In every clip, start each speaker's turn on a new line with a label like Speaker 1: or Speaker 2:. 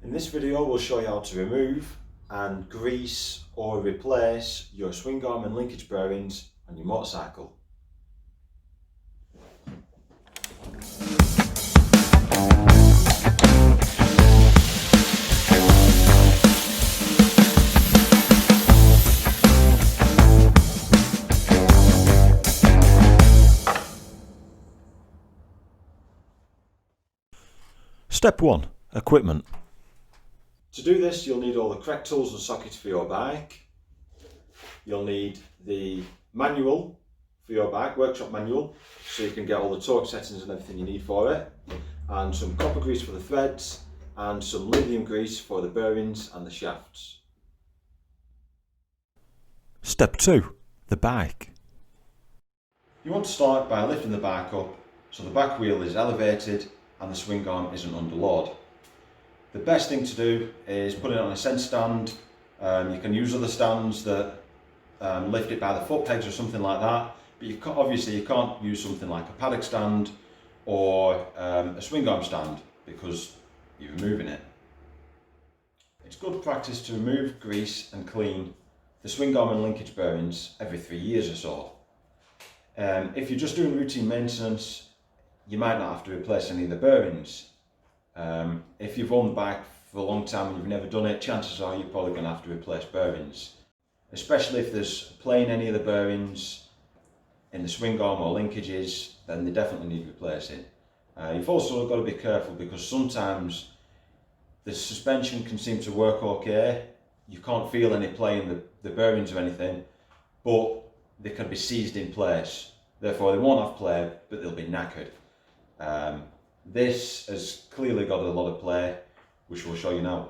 Speaker 1: In this video we'll show you how to remove and grease or replace your Swingarm and linkage bearings on your motorcycle. Step 1. Equipment. To do this you'll need all the correct tools and sockets for your bike. You'll need the manual for your bike, workshop manual, so you can get all the torque settings and everything you need for it, and some copper grease for the threads and some lithium grease for the bearings and the shafts. Step 2. The bike. You want to start by lifting the bike up so the back wheel is elevated and the swing arm isn't under load. The best thing to do is put it on a sensor stand. You can use other stands that lift it by the foot pegs or something like that, but obviously you can't use something like a paddock stand or a swing arm stand because you're removing it. It's good practice to remove, grease and clean the swing arm and linkage bearings every 3 years or so. If you're just doing routine maintenance, you might not have to replace any of the bearings. If you've owned the bike for a long time and you've never done it, chances are you're probably going to have to replace bearings. Especially if there's play in any of the bearings in the swing arm or linkages, then they definitely need replacing. You've also got to be careful because sometimes the suspension can seem to work okay. You can't feel any play in the bearings or anything, but they can be seized in place. Therefore they won't have play, but they'll be knackered. This has clearly got a lot of play, which we'll show you now.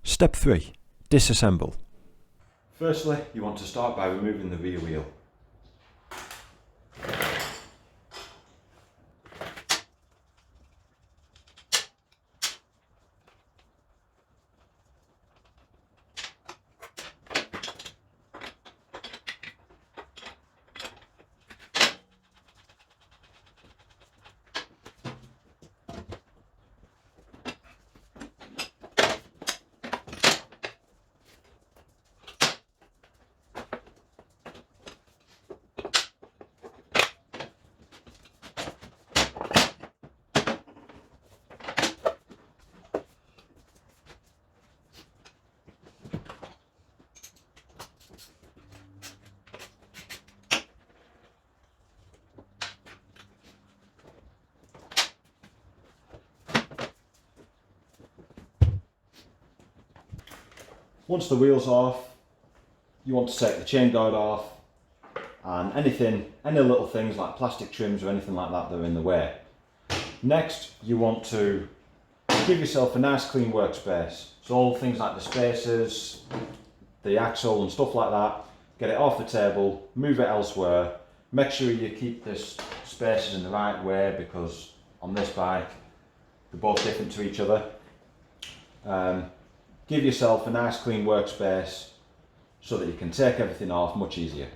Speaker 1: Step 3. Disassemble. Firstly, you want to start by removing the rear wheel. Once the wheel's off, you want to take the chain guard off and any little things like plastic trims or anything like that that are in the way. Next, you want to give yourself a nice clean workspace. So all things like the spacers, the axle and stuff like that, get it off the table, move it elsewhere. Make sure you keep the spacers in the right way because on this bike, they're both different to each other. Give yourself a nice clean workspace so that you can take everything off much easier.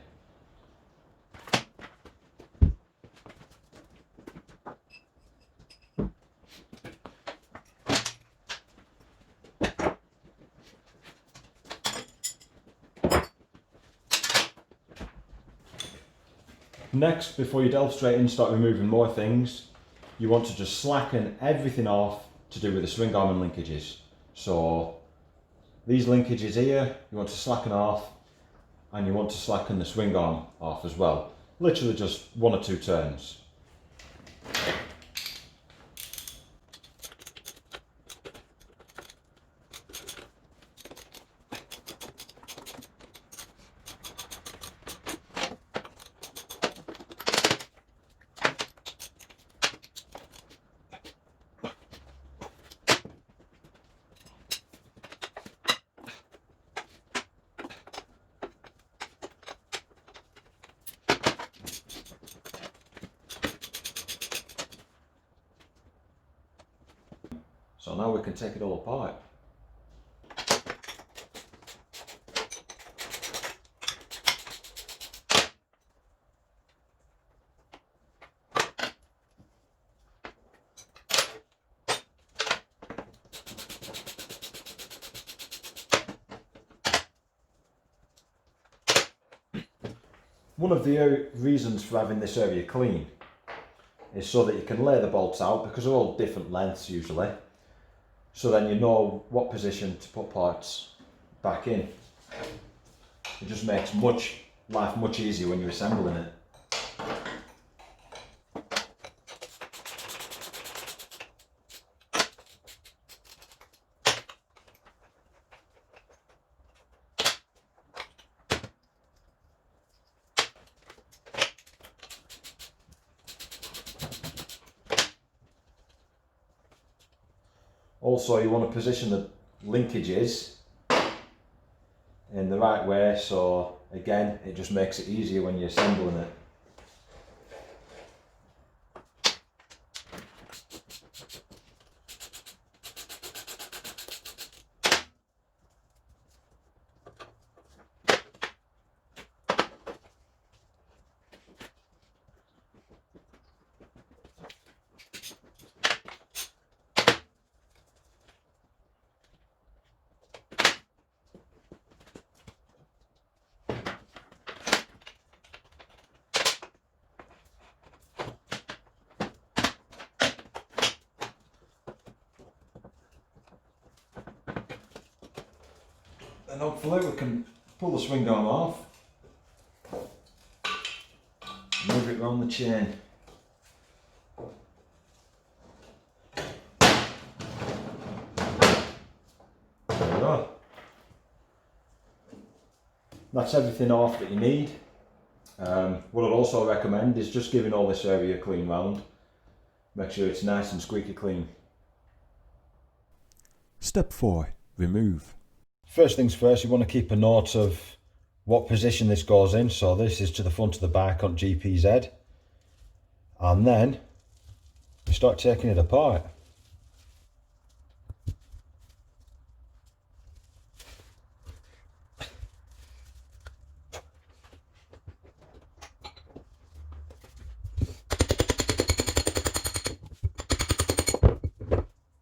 Speaker 1: Next, before you delve straight in and start removing more things, you want to just slacken everything off to do with the swing arm and linkages. So these linkages here, you want to slacken off, and you want to slacken the swing arm off as well. Literally just 1 or 2 turns. So now we can take it all apart. One of the reasons for having this area clean is so that you can lay the bolts out, because they're all different lengths usually, so then you know what position to put parts back in. It just makes life much easier when you're assembling it. Also, you want to position the linkages in the right way, so again it just makes it easier when you're assembling it. And hopefully we can pull the swing arm off, move it around the chain. There we go. That's everything off that you need. What I'd also recommend is just giving all this area a clean round. Make sure it's nice and squeaky clean. Step 4. Remove. First things first, you want to keep a note of what position this goes in. So this is to the front of the bike on GPZ. And then you start taking it apart.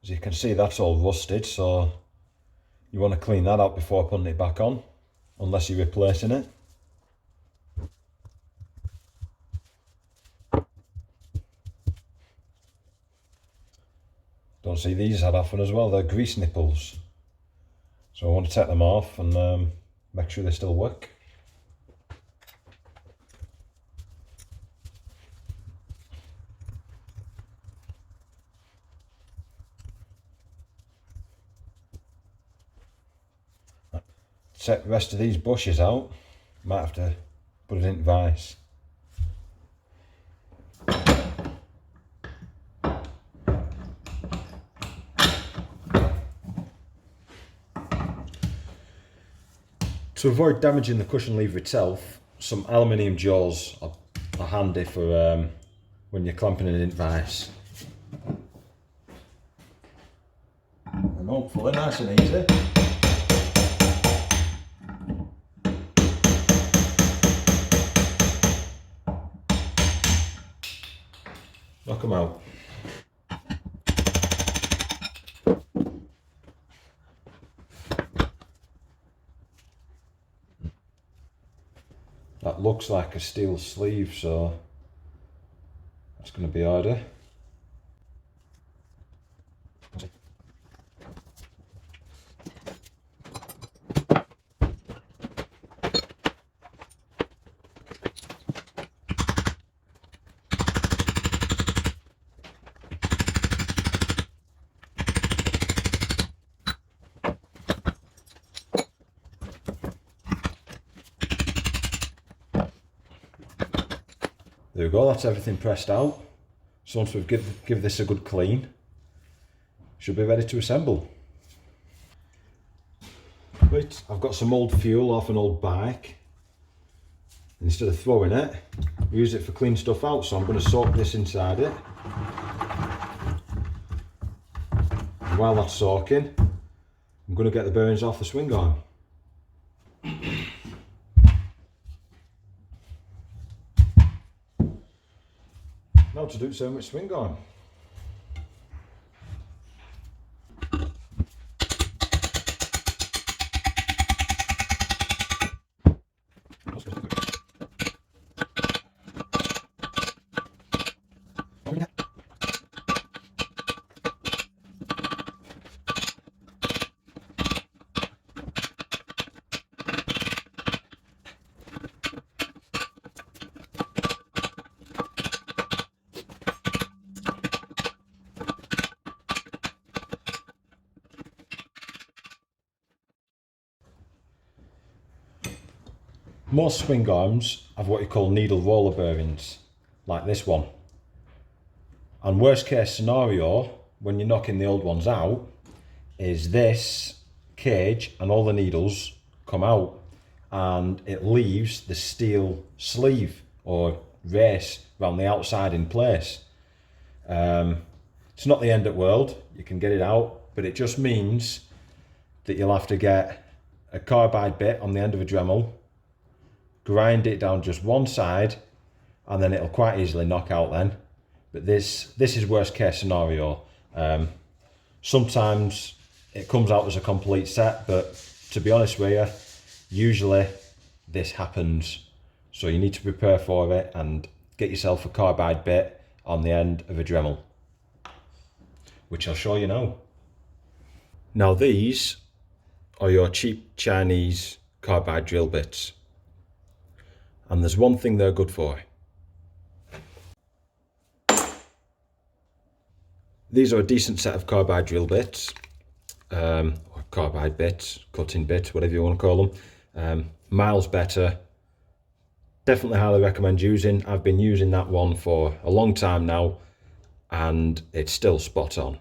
Speaker 1: As you can see, that's all rusted, so you want to clean that out before putting it back on, unless you're replacing it. Don't see these that often as well, they're grease nipples. So I want to take them off and make sure they still work. Take the rest of these bushes out, might have to put it in vise. To avoid damaging the cushion lever itself, some aluminium jaws are handy for when you're clamping it in vise. And hopefully nice and easy. Knock them out. That looks like a steel sleeve, so that's going to be harder. There we go, that's everything pressed out. So once we've give this a good clean, should be ready to assemble. Right, I've got some old fuel off an old bike. Instead of throwing it, we use it for clean stuff out, so I'm going to soak this inside it. And while that's soaking, I'm going to get the bearings off the swing arm. Now to do so much swing arm. Most swing arms have what you call needle roller bearings, like this one. And worst case scenario, when you're knocking the old ones out, is this cage and all the needles come out and it leaves the steel sleeve or race around the outside in place. It's not the end of the world, you can get it out, but it just means that you'll have to get a carbide bit on the end of a Dremel, grind it down just one side, and then it'll quite easily knock out then. But this is worst case scenario. Sometimes it comes out as a complete set, but to be honest with you, usually this happens. So you need to prepare for it and get yourself a carbide bit on the end of a Dremel, which I'll show you now. Now these are your cheap Chinese carbide drill bits. And there's one thing they're good for. These are a decent set of carbide drill bits, or carbide bits, cutting bits, whatever you want to call them. Miles better. Definitely highly recommend using. I've been using that one for a long time now, and it's still spot on.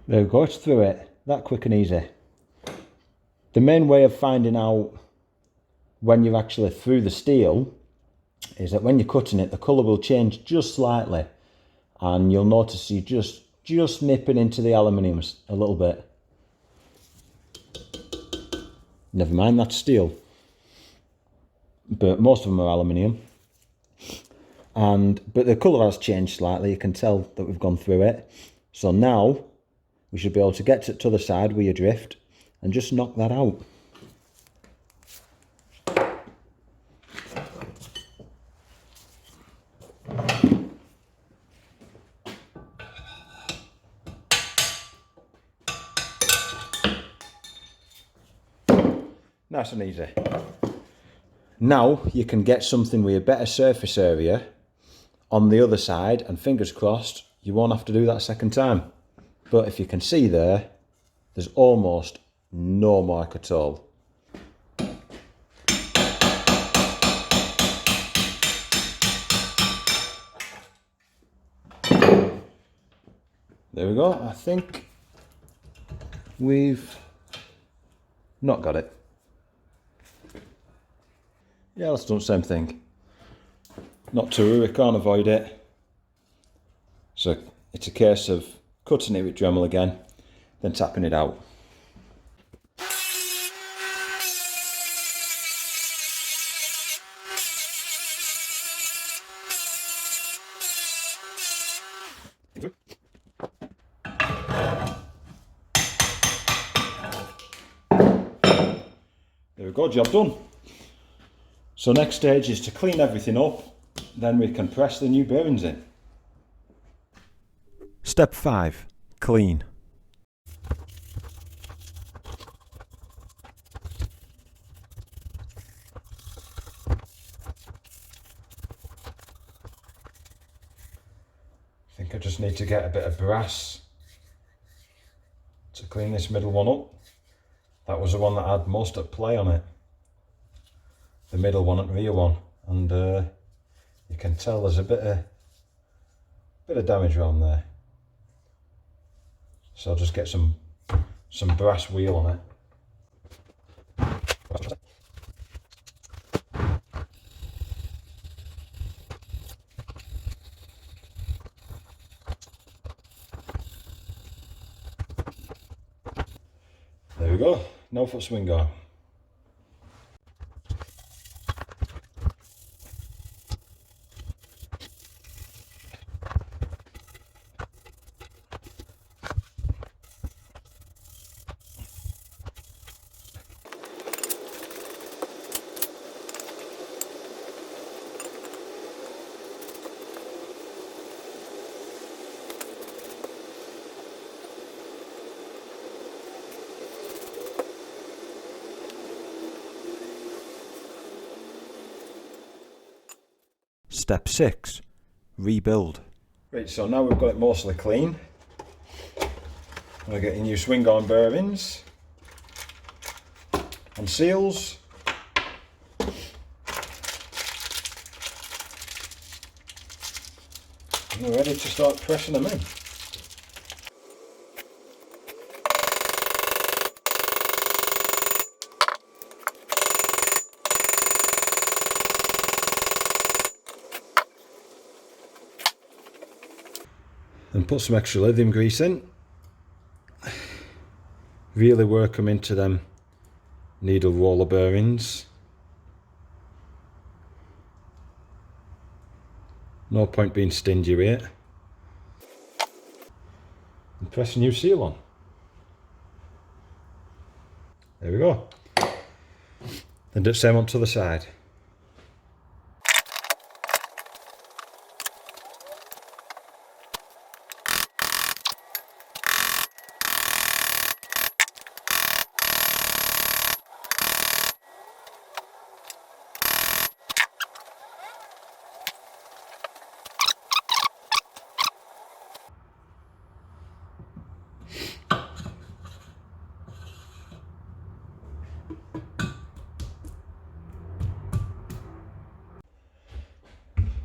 Speaker 1: There we go, it's through it, that quick and easy. The main way of finding out when you're actually through the steel is that when you're cutting it, the colour will change just slightly, and you'll notice you just nipping into the aluminium a little bit. Never mind, that's steel. But most of them are aluminium. But the colour has changed slightly, you can tell that we've gone through it. So now we should be able to get to the other side with your drift and just knock that out. Nice and easy. Now you can get something with a better surface area on the other side, and fingers crossed you won't have to do that a second time. But if you can see there, there's almost no mark at all. There we go, I think we've not got it. Yeah, let's do the same thing. Not to worry, we can't avoid it. So it's a case of cutting it with Dremel again, then tapping it out. There we go, job done. So next stage is to clean everything up, then we can press the new bearings in. Step 5. Clean. I think I just need to get a bit of brass to clean this middle one up. That was the one that had most at play on it. The middle one and rear one. And you can tell there's a bit of damage around there. So I'll just get some brass wheel on it. go, now for Swingarm. Step 6. Rebuild. Right, so now we've got it mostly clean. I'm going to get your new Swingarm bearings and seals. And we're ready to start pressing them in. And put some extra lithium grease in. Really work them into them needle roller bearings. No point being stingy with it. And press a new seal on. There we go. Then do the same on to the side.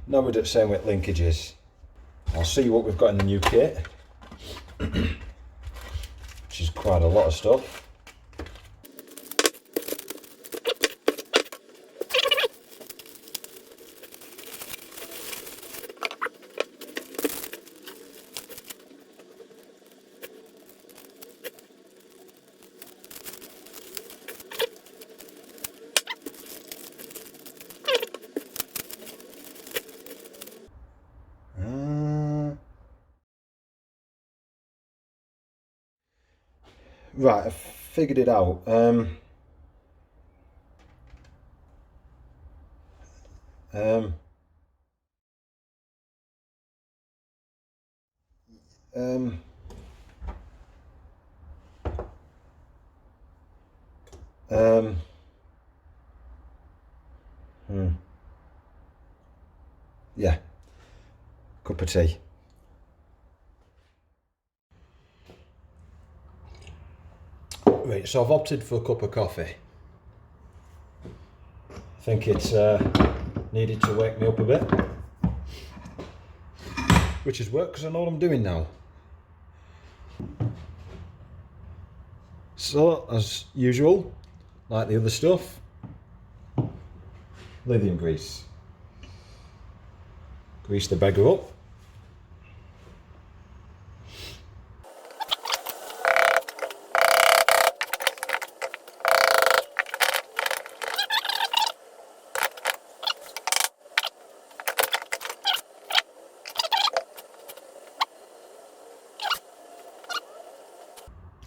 Speaker 1: Now we do the same with linkages. I'll see what we've got in the new kit, which is quite a lot of stuff. Right, I've figured it out. Um, um, yeah, cup of tea. Right, so I've opted for a cup of coffee. I think it's needed to wake me up a bit, which has worked because I know what I'm doing now. So, as usual, like the other stuff, lithium grease. Grease the beggar up.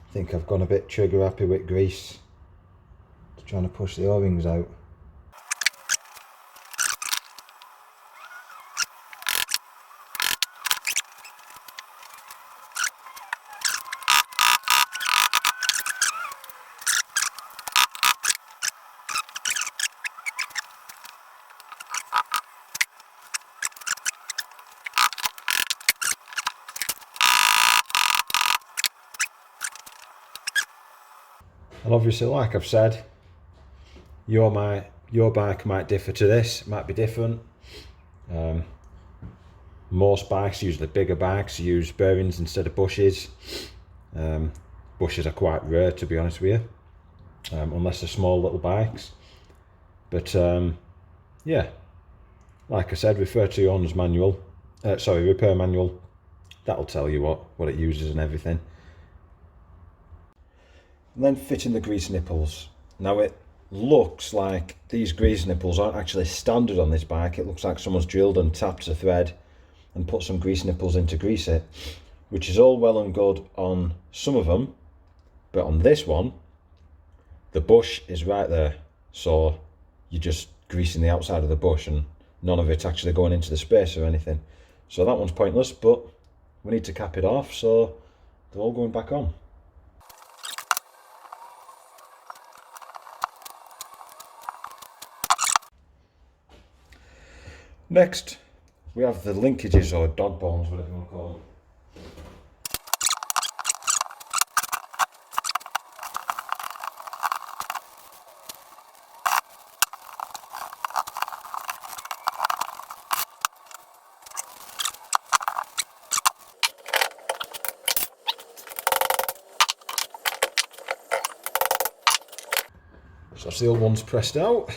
Speaker 1: I think I've gone a bit trigger happy with grease. Trying to push the O-rings out. And obviously, like I've said, your bike might differ to this, might be different. Most bikes, usually bigger bikes, use bearings instead of bushes. Bushes are quite rare, to be honest with you, unless they're small little bikes. But yeah, like I said, refer to your owner's manual. Repair manual. That'll tell you what it uses and everything. and then fitting the grease nipples. Now it looks like these grease nipples aren't actually standard on this bike. It looks like someone's drilled and tapped a thread and put some grease nipples in to grease it, which is all well and good on some of them, but on this one the bush is right there, so you're just greasing the outside of the bush and none of it's actually going into the space or anything. So that one's pointless, but we need to cap it off, so they're all going back on. Next, we have the linkages, or dog bones, whatever you want to call them. So that's the old ones pressed out,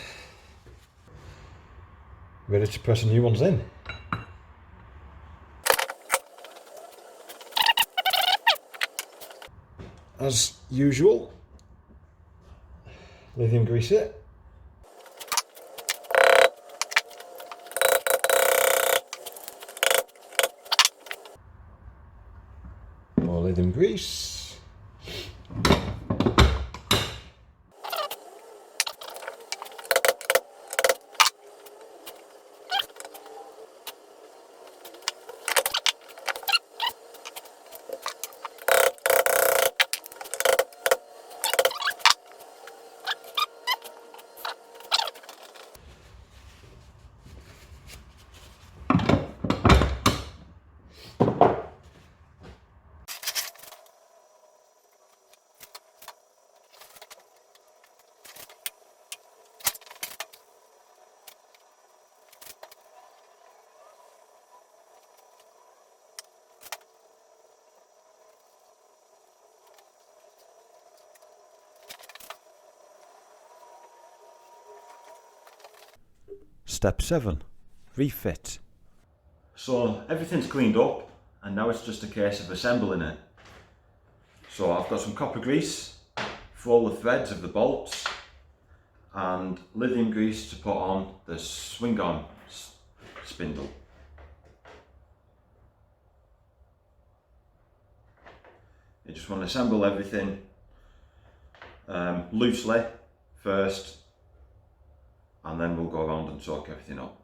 Speaker 1: ready to press the new ones in. As usual, lithium grease it. More lithium grease. Step 7, refit. So everything's cleaned up and now it's just a case of assembling it. So I've got some copper grease for all the threads of the bolts and lithium grease to put on the Swingarm spindle. You just want to assemble everything loosely first, and then we'll go around and torque everything up.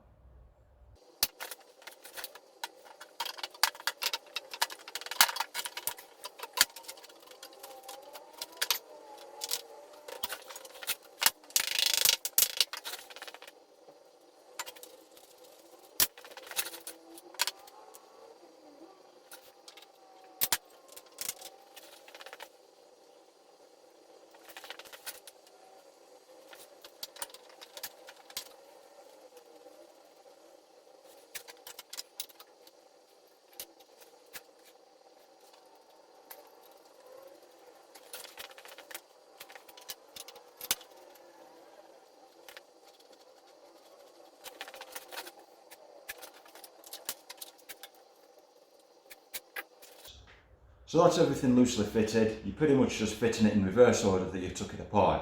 Speaker 1: So that's everything loosely fitted. You're pretty much just fitting it in reverse order that you took it apart.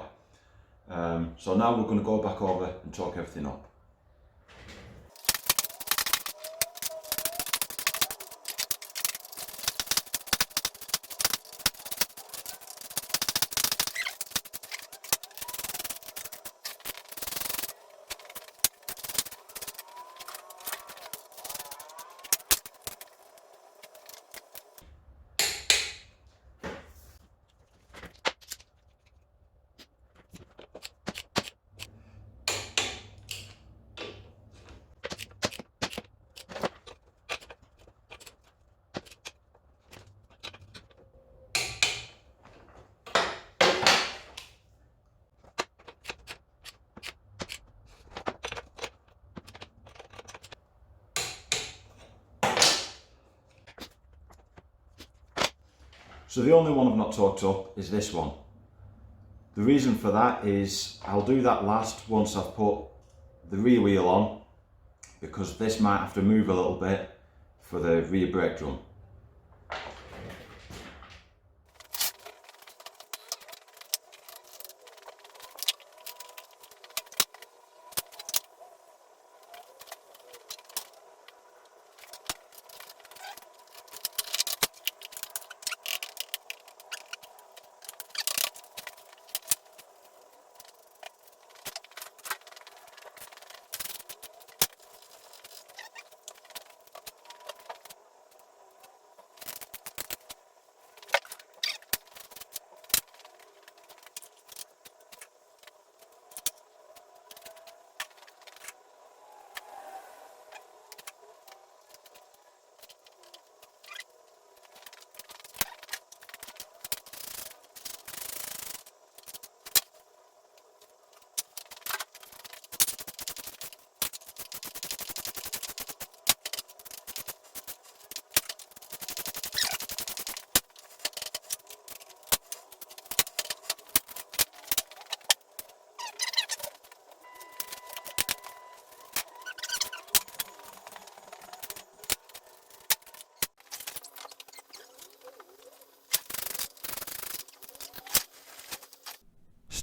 Speaker 1: So now we're going to go back over and torque everything up. So the only one I've not torqued up is this one. The reason for that is I'll do that last once I've put the rear wheel on, because this might have to move a little bit for the rear brake drum.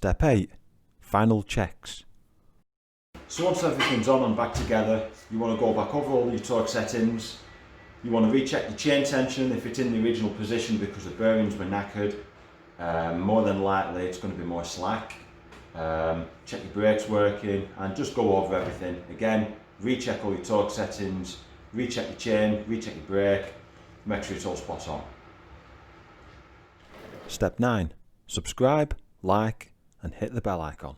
Speaker 1: Step 8. Final checks. So once everything's on and back together, you want to go back over all your torque settings. You want to recheck your chain tension if it's in the original position because the bearings were knackered. More than likely it's going to be more slack. Check your brakes working and just go over everything. Again, recheck all your torque settings, recheck your chain, recheck your brake, make sure it's all spot on. Step 9. Subscribe, like and hit the bell icon.